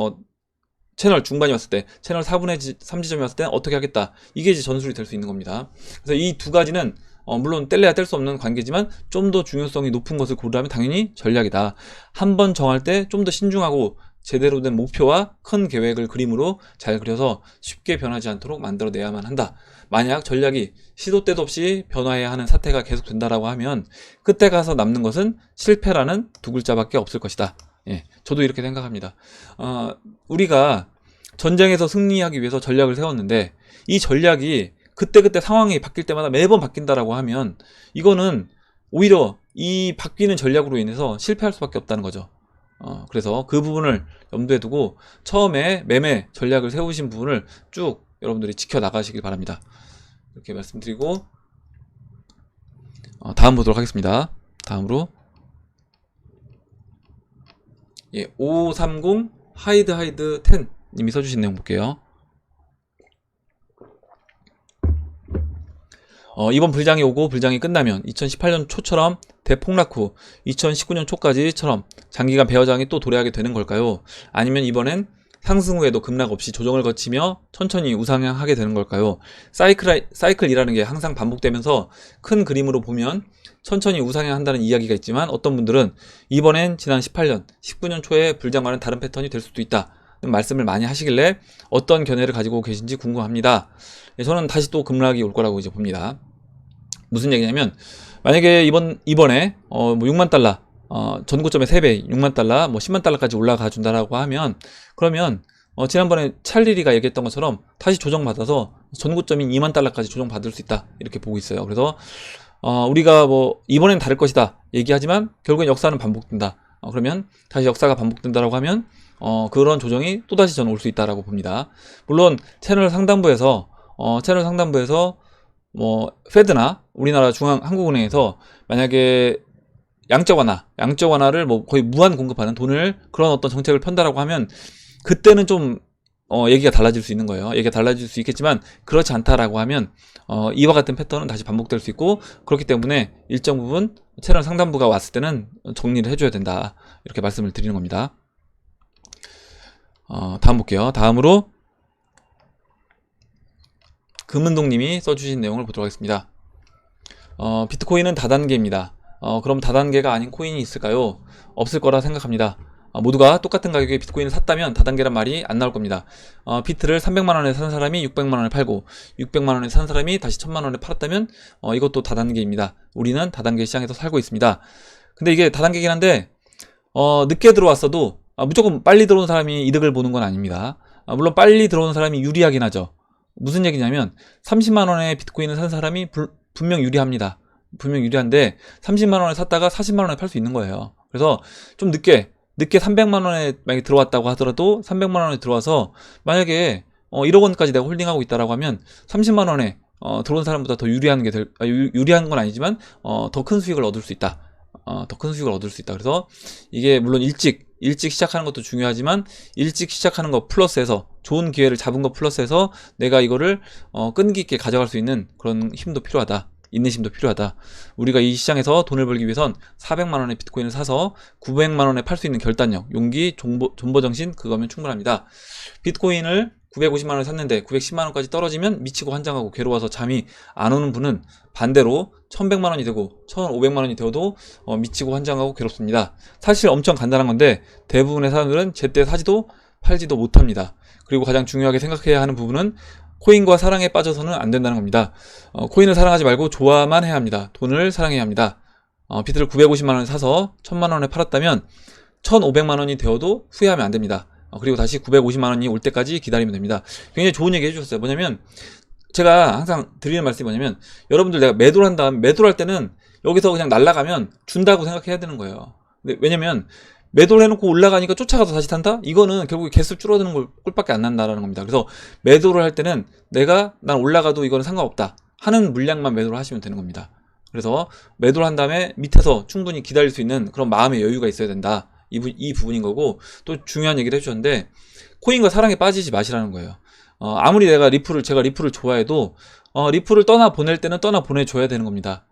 A: 채널 중반이 왔을 때, 채널 4분의 3 지점이 왔을 때 어떻게 하겠다. 이게 이제 전술이 될 수 있는 겁니다. 그래서 이 두 가지는 물론 뗄래야 뗄 수 없는 관계지만 좀 더 중요성이 높은 것을 고르라면 당연히 전략이다. 한번 정할 때 좀 더 신중하고 제대로 된 목표와 큰 계획을 그림으로 잘 그려서 쉽게 변하지 않도록 만들어내야만 한다. 만약 전략이 시도 때도 없이 변화해야 하는 사태가 계속된다라고 하면 그때 가서 남는 것은 실패라는 두 글자밖에 없을 것이다. 예, 저도 이렇게 생각합니다. 우리가 전쟁에서 승리하기 위해서 전략을 세웠는데 이 전략이 그때그때 상황이 바뀔 때마다 매번 바뀐다라고 하면 이거는 오히려 이 바뀌는 전략으로 인해서 실패할 수밖에 없다는 거죠. 그래서 그 부분을 염두에 두고 처음에 매매 전략을 세우신 부분을 쭉 여러분들이 지켜나가시길 바랍니다. 이렇게 말씀드리고 다음 보도록 하겠습니다. 다음으로 5530 하이드 10 님이 써주신 내용 볼게요. 이번 불장이 오고 불장이 끝나면 2018년 초처럼 대폭락 후 2019년 초까지처럼 장기간 배어장이 또 도래하게 되는 걸까요? 아니면 이번엔 상승 후에도 급락 없이 조정을 거치며 천천히 우상향하게 되는 걸까요? 사이클이라는 게 항상 반복되면서 큰 그림으로 보면 천천히 우상향한다는 이야기가 있지만 어떤 분들은 이번엔 지난 18년, 19년 초에 불장과는 다른 패턴이 될 수도 있다. 말씀을 많이 하시길래 어떤 견해를 가지고 계신지 궁금합니다. 저는 다시 또 급락이 올 거라고 이제 봅니다. 무슨 얘기냐면 만약에 이번에 뭐 6만 달러 전고점의 3배 6만 달러 뭐 10만 달러까지 올라가 준다라고 하면 그러면 지난번에 찰리리가 얘기했던 것처럼 다시 조정받아서 전고점인 2만 달러까지 조정받을 수 있다 이렇게 보고 있어요. 그래서 우리가 뭐 이번엔 다를 것이다 얘기하지만 결국엔 역사는 반복된다. 그러면 다시 역사가 반복된다라고 하면 그런 조정이 또다시 저는 올 수 있다라고 봅니다. 물론 채널 상단부에서 뭐 페드나 우리나라 한국은행에서 만약에 양적 완화를 뭐 거의 무한 공급하는 돈을 그런 어떤 정책을 편다라고 하면 그때는 좀 얘기가 달라질 수 있는 거예요. 얘기가 달라질 수 있겠지만 그렇지 않다라고 하면 이와 같은 패턴은 다시 반복될 수 있고 그렇기 때문에 일정 부분 채널 상단부가 왔을 때는 정리를 해줘야 된다 이렇게 말씀을 드리는 겁니다. 다음 볼게요. 다음으로 금은동님이 써주신 내용을 보도록 하겠습니다. 비트코인은 다단계입니다. 그럼 다단계가 아닌 코인이 있을까요? 없을 거라 생각합니다. 모두가 똑같은 가격에 비트코인을 샀다면 다단계란 말이 안 나올 겁니다. 비트를 300만원에 산 사람이 600만원에 팔고 600만원에 산 사람이 다시 1000만원에 팔았다면 이것도 다단계입니다. 우리는 다단계 시장에서 살고 있습니다. 근데 이게 다단계긴 한데 늦게 들어왔어도 무조건 빨리 들어온 사람이 이득을 보는 건 아닙니다. 물론 빨리 들어오는 사람이 유리하긴 하죠. 무슨 얘기냐면 30만원에 비트코인을 산 사람이 분명 유리합니다. 분명 유리한데 30만원에 샀다가 40만원에 팔 수 있는 거예요. 그래서 좀 늦게 300만원에 만약에 들어왔다고 하더라도 300만원에 들어와서 만약에 1억원까지 내가 홀딩하고 있다라고 하면 30만원에 들어온 사람보다 더 유리한 건 아니지만 더 큰 수익을 얻을 수 있다. 더 큰 수익을 얻을 수 있다. 그래서 이게 물론 일찍 시작하는 것도 중요하지만 일찍 시작하는 거 플러스해서 좋은 기회를 잡은 거 플러스해서 내가 이거를 끈기 있게 가져갈 수 있는 그런 힘도 필요하다. 인내심도 필요하다. 우리가 이 시장에서 돈을 벌기 위해선 400만원의 비트코인을 사서 900만원에 팔 수 있는 결단력, 용기, 존버정신 그거면 충분합니다. 비트코인을 950만원에 샀는데 910만원까지 떨어지면 미치고 환장하고 괴로워서 잠이 안 오는 분은 반대로 1100만원이 되고 1500만원이 되어도 미치고 환장하고 괴롭습니다. 사실 엄청 간단한 건데 대부분의 사람들은 제때 사지도 팔지도 못합니다. 그리고 가장 중요하게 생각해야 하는 부분은 코인과 사랑에 빠져서는 안 된다는 겁니다. 코인을 사랑하지 말고 좋아만 해야 합니다. 돈을 사랑해야 합니다. 비트를 950만원에 사서 1000만원에 팔았다면 1500만원이 되어도 후회하면 안 됩니다. 그리고 다시 950만원이 올 때까지 기다리면 됩니다. 굉장히 좋은 얘기 해주셨어요. 뭐냐면 제가 항상 드리는 말씀이 뭐냐면 여러분들 내가 매도를 한 다음 매도를 할 때는 여기서 그냥 날아가면 준다고 생각해야 되는 거예요. 근데 왜냐면 매도를 해놓고 올라가니까 쫓아가서 다시 탄다? 이거는 결국에 개수 줄어드는 꼴밖에 안 난다라는 겁니다. 그래서 매도를 할 때는 난 올라가도 이거는 상관없다 하는 물량만 매도를 하시면 되는 겁니다. 그래서 매도를 한 다음에 밑에서 충분히 기다릴 수 있는 그런 마음의 여유가 있어야 된다. 이 부분인 거고, 또 중요한 얘기를 해주셨는데 코인과 사랑에 빠지지 마시라는 거예요. 아무리 제가 리플을 좋아해도 리플을 떠나 보낼 때는 떠나 보내줘야 되는 겁니다.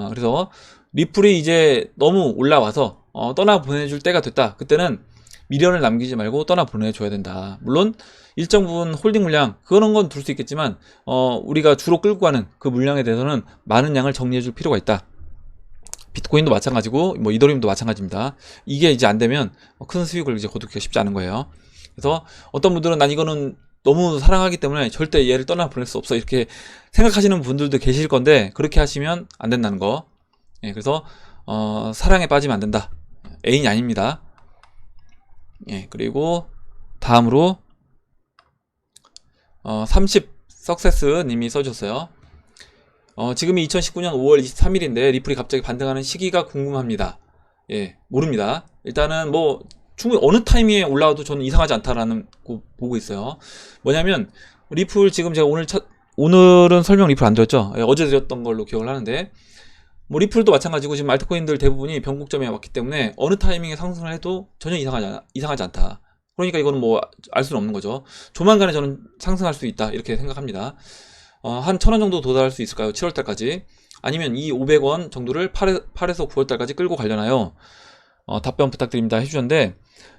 A: 그래서 리플이 이제 너무 올라와서 떠나 보내줄 때가 됐다. 그때는 미련을 남기지 말고 떠나 보내줘야 된다. 물론 일정 부분 홀딩 물량 그런 건 둘 수 있겠지만 우리가 주로 끌고 가는 그 물량에 대해서는 많은 양을 정리해 줄 필요가 있다. 비트코인도 마찬가지고 뭐 이더리움도 마찬가지입니다. 이게 이제 안 되면 큰 수익을 이제 거두기가 쉽지 않은 거예요. 그래서 어떤 분들은 난 이거는 너무 사랑하기 때문에 절대 얘를 떠나 보낼 수 없어 이렇게 생각하시는 분들도 계실 건데 그렇게 하시면 안 된다는 거. 예, 그래서 사랑에 빠지면 안 된다. 애인이 아닙니다. 예, 그리고 다음으로 30 석세스 님이 써줬어요. 지금이 2019년 5월 23일인데 리플이 갑자기 반등하는 시기가 궁금합니다. 예, 모릅니다. 일단은 뭐 충분히 어느 타이밍에 올라와도 저는 이상하지 않다라는 거 보고 있어요. 뭐냐면 리플 지금 제가 오늘은 설명 리플 안 드렸죠. 예, 어제 드렸던 걸로 기억을 하는데 뭐 리플도 마찬가지고 지금 알트코인들 대부분이 변곡점에 왔기 때문에 어느 타이밍에 상승을 해도 전혀 이상하지 않다. 그러니까 이거는 뭐 알 수는 없는 거죠. 조만간에 저는 상승할 수 있다 이렇게 생각합니다. 한 1000원 정도 도달할 수 있을까요? 7월달까지. 아니면 이 500원 정도를 8에서 9월달까지 끌고 가려나요? 답변 부탁드립니다 해주셨는데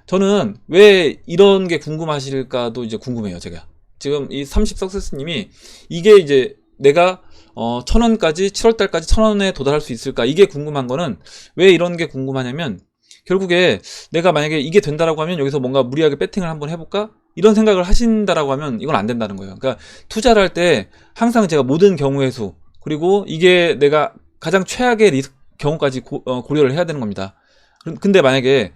A: 저는 왜 이런 게 궁금하실까도 이제 궁금해요. 제가 지금 이 30 석세스님이 이게 이제 내가 1000원까지 7월달까지 1000원에 도달할 수 있을까 이게 궁금한 거는 왜 이런 게 궁금하냐면 결국에 내가 만약에 이게 된다라고 하면 여기서 뭔가 무리하게 배팅을 한번 해볼까? 이런 생각을 하신다라고 하면 이건 안 된다는 거예요. 그러니까 투자를 할 때 항상 제가 모든 경우의 수 그리고 이게 내가 가장 최악의 경우까지 고려를 해야 되는 겁니다. 근데 만약에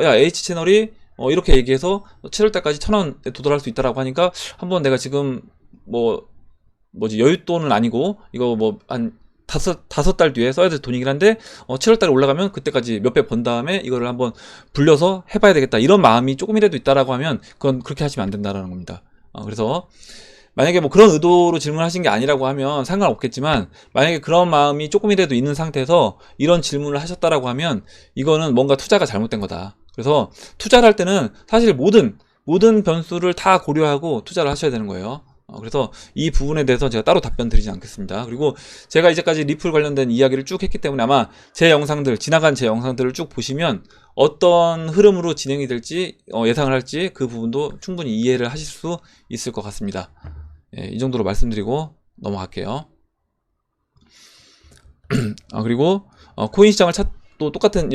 A: 야 H채널이 이렇게 얘기해서 7월달까지 1000원에 도달할 수 있다라고 하니까 한번 내가 지금 뭐지 여윳돈은 아니고 이거 뭐 한 다섯 달 뒤에 써야 될 돈이긴 한데 7월달에 올라가면 그때까지 몇 배 번 다음에 이거를 한번 불려서 해봐야 되겠다 이런 마음이 조금이라도 있다라고 하면 그건 그렇게 하시면 안 된다라는 겁니다. 그래서 만약에 뭐 그런 의도로 질문하신 게 아니라고 하면 상관없겠지만 만약에 그런 마음이 조금이라도 있는 상태에서 이런 질문을 하셨다라고 하면 이거는 뭔가 투자가 잘못된 거다. 그래서 투자를 할 때는 사실 모든 변수를 다 고려하고 투자를 하셔야 되는 거예요. 그래서 이 부분에 대해서 제가 따로 답변 드리지 않겠습니다. 그리고 제가 이제까지 리플 관련된 이야기를 쭉 했기 때문에 아마 지나간 제 영상들을 쭉 보시면 어떤 흐름으로 진행이 될지 예상을 할지 그 부분도 충분히 이해를 하실 수 있을 것 같습니다. 예, 이 정도로 말씀드리고 넘어갈게요. 그리고 코인 시장을 또 똑같은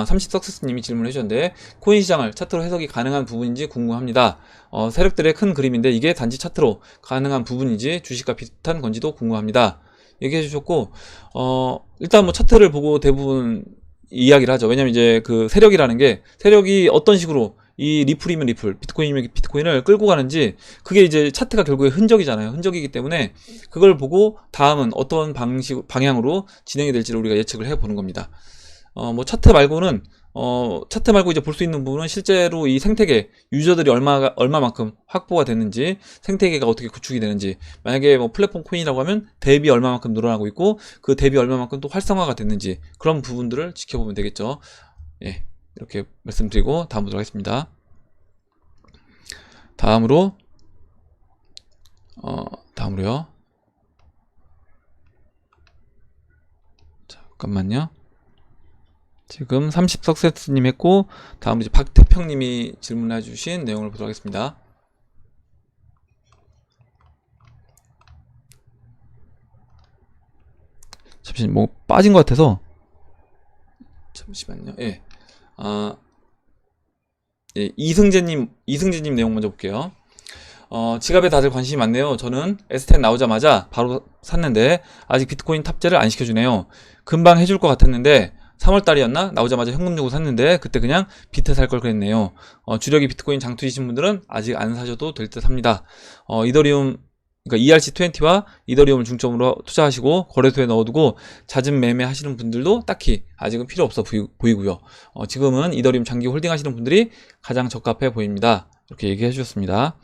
A: 30 석세스님이 질문을 해주셨는데 코인 시장을 차트로 해석이 가능한 부분인지 궁금합니다. 세력들의 큰 그림인데 이게 단지 차트로 가능한 부분인지 주식과 비슷한 건지도 궁금합니다. 얘기해 주셨고 일단 뭐 차트를 보고 대부분 이야기를 하죠. 왜냐면 이제 그 세력이라는 게 세력이 어떤 식으로 이 리플이면 리플, 비트코인이면 비트코인을 끌고 가는지 그게 이제 차트가 결국에 흔적이잖아요. 흔적이기 때문에 그걸 보고 다음은 어떤 방향으로 진행이 될지를 우리가 예측을 해보는 겁니다. 뭐 차트 말고 이제 볼 수 있는 부분은 실제로 이 생태계 유저들이 얼마만큼 확보가 됐는지 생태계가 어떻게 구축이 되는지 만약에 뭐 플랫폼 코인이라고 하면 대비 얼마만큼 늘어나고 있고 그 대비 얼마만큼 또 활성화가 됐는지 그런 부분들을 지켜보면 되겠죠. 예, 이렇게 말씀드리고 다음 보도록 하겠습니다. 다음으로요. 잠깐만요. 지금 30 석세스님 했고 다음으로 이제 박태평님이 질문해 주신 내용을 보도록 하겠습니다. 잠시만 뭐 빠진 것 같아서 잠시만요. 예. 예, 이승재님 내용 먼저 볼게요. 지갑에 다들 관심이 많네요. 저는 S10 나오자마자 바로 샀는데 아직 비트코인 탑재를 안 시켜주네요. 금방 해줄 것 같았는데 3월달이었나? 나오자마자 현금 주고 샀는데 그때 그냥 비트 살 걸 그랬네요. 주력이 비트코인 장투이신 분들은 아직 안 사셔도 될 듯 합니다. 이더리움, 그러니까 ERC20와 이더리움을 중점으로 투자하시고 거래소에 넣어두고 잦은 매매 하시는 분들도 딱히 아직은 필요 없어 보이고요. 지금은 이더리움 장기 홀딩 하시는 분들이 가장 적합해 보입니다. 이렇게 얘기해 주셨습니다.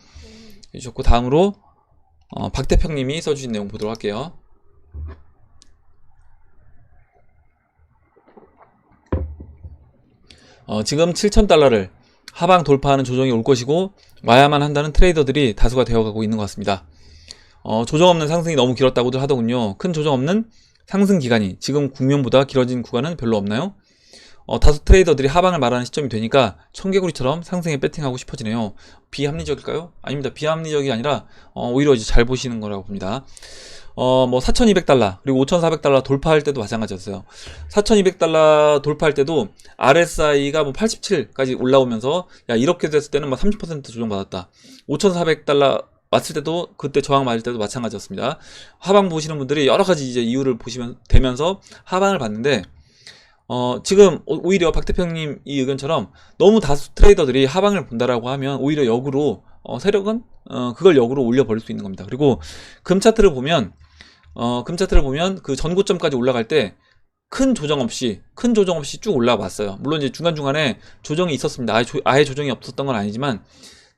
A: 해주셨고, 다음으로 박대평님이 써주신 내용 보도록 할게요. 지금 7,000달러를 하방 돌파하는 조정이 올 것이고 와야만 한다는 트레이더들이 다수가 되어가고 있는 것 같습니다. 조정 없는 상승이 너무 길었다고들 하더군요. 큰 조정 없는 상승 기간이 지금 국면보다 길어진 구간은 별로 없나요? 다수 트레이더들이 하방을 말하는 시점이 되니까 청개구리처럼 상승에 배팅하고 싶어지네요. 비합리적일까요? 아닙니다. 비합리적이 아니라 오히려 이제 잘 보시는 거라고 봅니다. 뭐 4,200달러 그리고 5,400달러 돌파할 때도 마찬가지였어요. 4,200달러 돌파할 때도 RSI가 뭐 87까지 올라오면서 야 이렇게 됐을 때는 막 30% 조정받았다. 5,400달러 왔을 때도 그때 저항 맞을 때도 마찬가지였습니다. 하방 보시는 분들이 여러 가지 이제 이유를 보시면 되면서 하방을 봤는데 지금 오히려 박대평님 이 의견처럼 너무 다수 트레이더들이 하방을 본다라고 하면 오히려 역으로 세력은 그걸 역으로 올려버릴 수 있는 겁니다. 그리고 금 차트를 보면 그 전고점까지 올라갈 때 큰 조정 없이 쭉 올라왔어요. 물론 이제 중간중간에 조정이 있었습니다. 아예 조정이 없었던 건 아니지만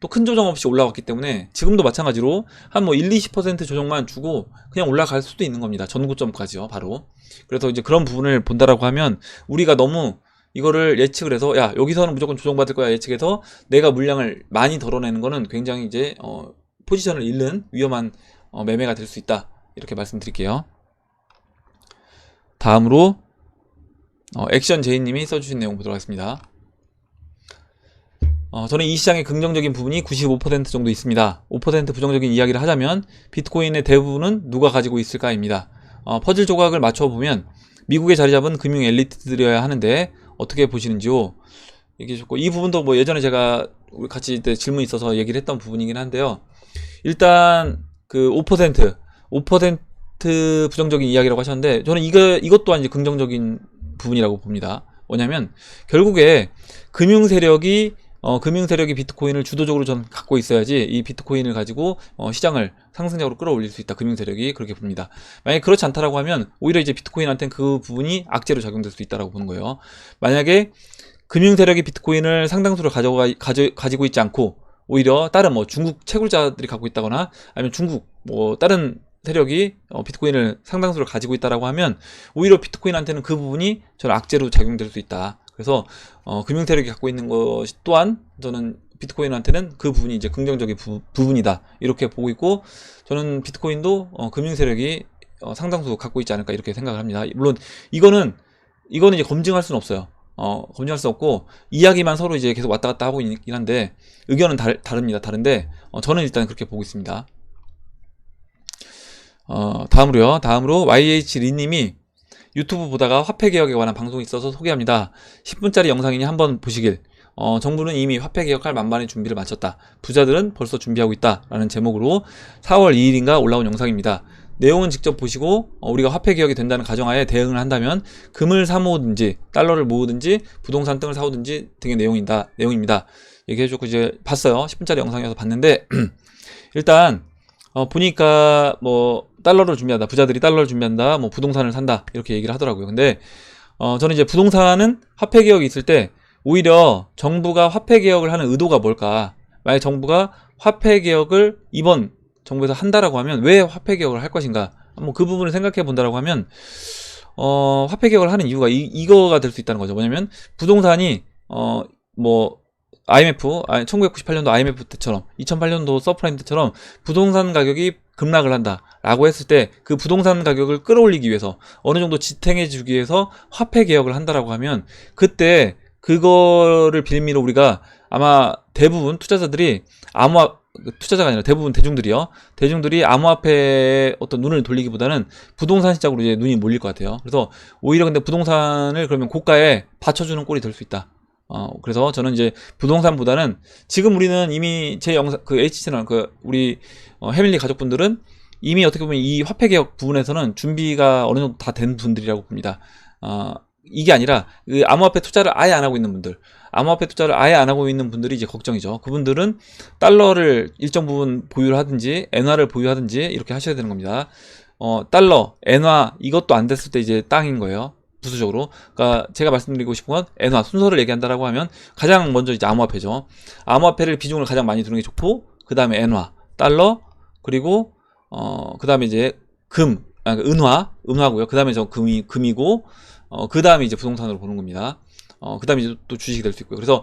A: 또 큰 조정 없이 올라왔기 때문에 지금도 마찬가지로 한 뭐 1-20% 조정만 주고 그냥 올라갈 수도 있는 겁니다. 전고점까지요, 바로. 그래서 이제 그런 부분을 본다라고 하면 우리가 너무 이거를 예측을 해서 야 여기서는 무조건 조정받을 거야 예측해서 내가 물량을 많이 덜어내는 거는 굉장히 이제 포지션을 잃는 위험한 매매가 될 수 있다, 이렇게 말씀드릴게요. 다음으로 액션 제이님이 써주신 내용 보도록 하겠습니다. 저는 이 시장의 긍정적인 부분이 95% 정도 있습니다. 5% 부정적인 이야기를 하자면 비트코인의 대부분은 누가 가지고 있을까입니다. 퍼즐 조각을 맞춰보면 미국에 자리 잡은 금융 엘리트들이어야 하는데 어떻게 보시는지요? 얘기해 주셨고, 이 부분도 뭐 예전에 제가 우리 같이 질문 있어서 얘기를 했던 부분이긴 한데요. 일단 그 5% 부정적인 이야기라고 하셨는데 저는 이것 또한 이제 긍정적인 부분이라고 봅니다. 뭐냐면 결국에 금융 세력이 비트코인을 주도적으로 전 갖고 있어야지 이 비트코인을 가지고 시장을 상승적으로 끌어올릴 수 있다. 금융 세력이 그렇게 봅니다. 만약에 그렇지 않다라고 하면 오히려 이제 비트코인한테는 그 부분이 악재로 작용될 수 있다라고 보는 거예요. 만약에 금융 세력이 비트코인을 상당수를 가지고 있지 않고 오히려 다른 뭐 중국 채굴자들이 갖고 있다거나 아니면 중국 뭐 다른 세력이 비트코인을 상당수를 가지고 있다라고 하면 오히려 비트코인한테는 그 부분이 저는 악재로 작용될 수 있다. 그래서 금융 세력이 갖고 있는 것이 또한 저는 비트코인한테는 그 부분이 이제 긍정적인 부분이다, 이렇게 보고 있고, 저는 비트코인도 금융 세력이 상당수 갖고 있지 않을까 이렇게 생각을 합니다. 물론 이거는 이제 검증할 수는 없어요. 검증할 수 없고 이야기만 서로 이제 계속 왔다 갔다 하고 있긴 한데 의견은 다릅니다. 다른데 저는 일단 그렇게 보고 있습니다. 다음으로 YH리님이 유튜브 보다가 화폐 개혁에 관한 방송이 있어서 소개합니다. 10분짜리 영상이니 한번 보시길. 정부는 이미 화폐 개혁할 만반의 준비를 마쳤다. 부자들은 벌써 준비하고 있다. 라는 제목으로 4월 2일인가 올라온 영상입니다. 내용은 직접 보시고 우리가 화폐 개혁이 된다는 가정하에 대응을 한다면 금을 사모으든지 달러를 모으든지 부동산 등을 사오든지 등의 내용입니다. 얘기해주고 이제 봤어요. 10분짜리 영상이어서 봤는데 일단 보니까 뭐 달러를 준비한다, 부자들이 달러를 준비한다, 뭐 부동산을 산다 이렇게 얘기를 하더라고요. 근데 저는 이제 부동산은 화폐 개혁이 있을 때 오히려 정부가 화폐 개혁을 하는 의도가 뭘까? 만약 정부가 화폐 개혁을 이번 정부에서 한다라고 하면 왜 화폐 개혁을 할 것인가? 뭐 그 부분을 생각해 본다라고 하면 화폐 개혁을 하는 이유가 이거가 될 수 있다는 거죠. 뭐냐면 부동산이 뭐 IMF, 1998년도 IMF 때처럼 2008년도 서프라임 때처럼 부동산 가격이 급락을 한다라고 했을 때 그 부동산 가격을 끌어올리기 위해서 어느 정도 지탱해 주기 위해서 화폐 개혁을 한다라고 하면 그때 그거를 빌미로 우리가 아마 대부분 투자자들이 투자자가 아니라 대부분 대중들이 암호화폐에 어떤 눈을 돌리기보다는 부동산 시장으로 이제 눈이 몰릴 것 같아요. 그래서 오히려 근데 부동산을 그러면 고가에 받쳐주는 꼴이 될 수 있다. 그래서 저는 이제 부동산보다는 지금 우리는 이미 제 영상, 그 H채널, 우리 해밀리 가족분들은 이미 어떻게 보면 이 화폐 개혁 부분에서는 준비가 어느 정도 다 된 분들이라고 봅니다. 이게 아니라 그 암호화폐 투자를 아예 안 하고 있는 분들, 암호화폐 투자를 아예 안 하고 있는 분들이 이제 걱정이죠. 그분들은 달러를 일정 부분 보유를 하든지 엔화를 보유하든지 이렇게 하셔야 되는 겁니다. 달러, 엔화 이것도 안 됐을 때 이제 땅인 거예요. 부수적으로. 그러니까 제가 말씀드리고 싶은 건 엔화 순서를 얘기한다라고 하면 가장 먼저 이제 암호화폐죠. 암호화폐를 비중을 가장 많이 두는 게 좋고, 그 다음에 엔화, 달러, 그리고 그 다음에 이제 은화고요. 그 다음에 금이고, 그 다음에 이제 부동산으로 보는 겁니다. 그 다음에 이제 또 주식이 될 수 있고요. 그래서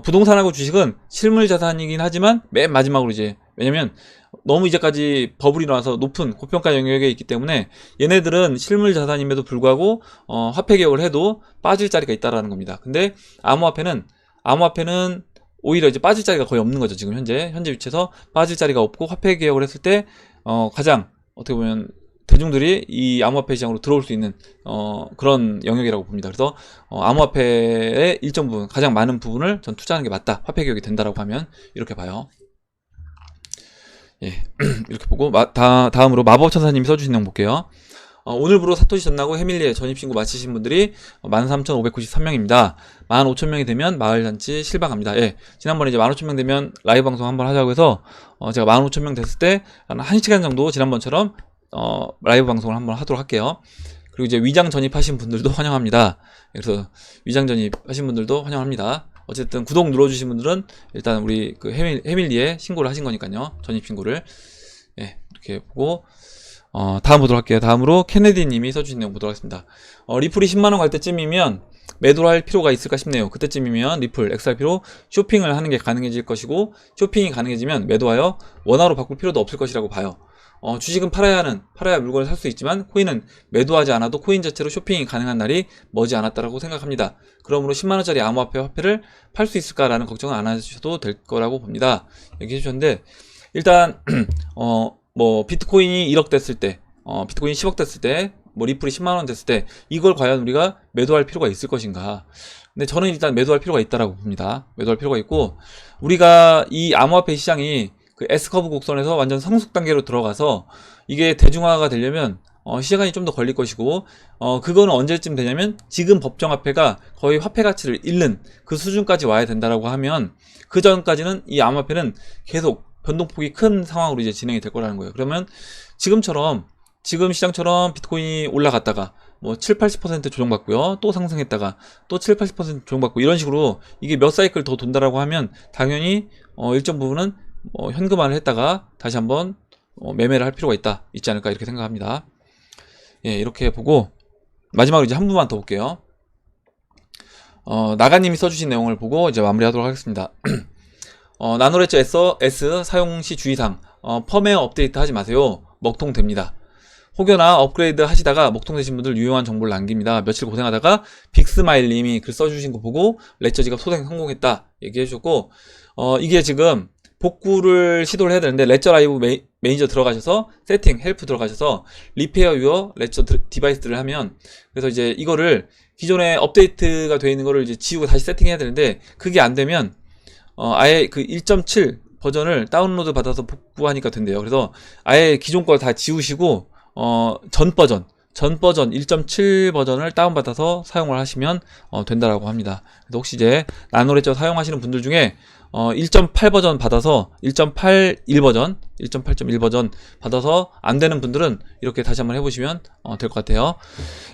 A: 부동산하고 주식은 실물 자산이긴 하지만 맨 마지막으로 이제, 왜냐면 너무 이제까지 버블이 나와서 높은 고평가 영역에 있기 때문에 얘네들은 실물 자산임에도 불구하고 화폐 개혁을 해도 빠질 자리가 있다라는 겁니다. 근데 암호화폐는 오히려 이제 빠질 자리가 거의 없는 거죠. 지금 현재 위치에서 빠질 자리가 없고, 화폐 개혁을 했을 때 가장 어떻게 보면 대중들이 이 암호화폐 시장으로 들어올 수 있는 그런 영역이라고 봅니다. 그래서 암호화폐의 일정 부분, 가장 많은 부분을 전 투자하는 게 맞다, 화폐 개혁이 된다라고 하면 이렇게 봐요. 예, 이렇게 보고 다음으로 마법천사님이 써주신 내용 볼게요. 오늘부로 사토시 전나고 해밀리에 전입신고 마치신 분들이 13,593명입니다. 15,000명이 되면 마을잔치 실방합니다. 예, 지난번에 이제 15,000명 되면 라이브 방송 한번 하자고 해서 제가 15,000명 됐을 때 한 1시간 정도 지난번처럼 라이브 방송을 한번 하도록 할게요. 그리고 이제 위장 전입하신 분들도 환영합니다. 그래서 위장 전입하신 분들도 환영합니다. 어쨌든 구독 눌러주신 분들은 일단 우리 그 해밀리에 신고를 하신 거니까요. 전입 신고를. 예, 이렇게 보고 다음 보도록 할게요. 다음으로 케네디님이 써주신 내용 보도록 하겠습니다. 리플이 10만원 갈 때쯤이면 매도를 할 필요가 있을까 싶네요. 그때쯤이면 리플, XRP로 쇼핑을 하는 게 가능해질 것이고, 쇼핑이 가능해지면 매도하여 원화로 바꿀 필요도 없을 것이라고 봐요. 주식은 팔아야 물건을 살 수 있지만 코인은 매도하지 않아도 코인 자체로 쇼핑이 가능한 날이 머지 않았다라고 생각합니다. 그러므로 10만원짜리 암호화폐 화폐를 팔 수 있을까라는 걱정은 안 하셔도 될 거라고 봅니다. 얘기해 주셨는데, 일단 뭐 비트코인이 1억 됐을 때, 비트코인이 10억 됐을 때, 뭐 리플이 10만원 됐을 때, 이걸 과연 우리가 매도할 필요가 있을 것인가? 근데 저는 일단 매도할 필요가 있다라고 봅니다. 매도할 필요가 있고, 우리가 이 암호화폐 시장이 그 S커브 곡선에서 완전 성숙 단계로 들어가서 이게 대중화가 되려면 시간이 좀 더 걸릴 것이고, 그거는 언제쯤 되냐면 지금 법정화폐가 거의 화폐 가치를 잃는 그 수준까지 와야 된다라고 하면, 그 전까지는 이 암호화폐는 계속 변동폭이 큰 상황으로 이제 진행이 될 거라는 거예요. 그러면 지금 시장처럼 비트코인이 올라갔다가 뭐 7, 80% 조정받고요, 또 상승했다가 또 7, 80% 조정받고, 이런 식으로 이게 몇 사이클 더 돈다라고 하면 당연히 일정 부분은 현금화를 했다가 다시 한번 매매를 할 필요가 있지 않을까, 이렇게 생각합니다. 예, 이렇게 보고 마지막으로 이제 한 분만 더 볼게요. 나가님이 써주신 내용을 보고 이제 마무리하도록 하겠습니다. 나노레저 S 사용 시 주의사항, 펌웨어 업데이트 하지 마세요. 먹통됩니다. 혹여나 업그레이드 하시다가 먹통되신 분들 유용한 정보를 남깁니다. 며칠 고생하다가 빅스마일님이 글 써주신 거 보고 레저 지갑 소생 성공했다 얘기해 주셨고, 이게 지금 복구를 시도를 해야 되는데, 레저 라이브 매니저 들어가셔서 세팅, 헬프 들어가셔서 리페어 유어 레저 디바이스들을 하면, 그래서 이제 이거를 기존에 업데이트가 되어 있는 거를 이제 지우고 다시 세팅해야 되는데, 그게 안 되면 아예 그 1.7 버전을 다운로드 받아서 복구하니까 된대요. 그래서 아예 기존 걸 다 지우시고 전 버전 1.7 버전을 다운받아서 사용을 하시면 된다라고 합니다. 그래서 혹시 이제 나노레저 사용하시는 분들 중에 1.8 버전 받아서 1.81 버전 1.8.1 버전 받아서 안 되는 분들은 이렇게 다시 한번 해보시면 될 것 같아요.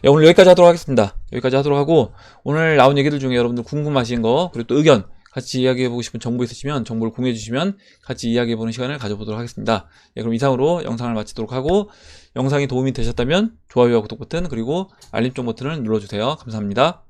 A: 예, 오늘 여기까지 하도록 하겠습니다. 여기까지 하도록 하고, 오늘 나온 얘기들 중에 여러분들 궁금하신 거, 그리고 또 의견, 같이 이야기해보고 싶은 정보 있으시면 정보를 공유해주시면 같이 이야기해보는 시간을 가져보도록 하겠습니다. 예, 그럼 이상으로 영상을 마치도록 하고, 영상이 도움이 되셨다면 좋아요와 구독 버튼, 그리고 알림종 버튼을 눌러주세요. 감사합니다.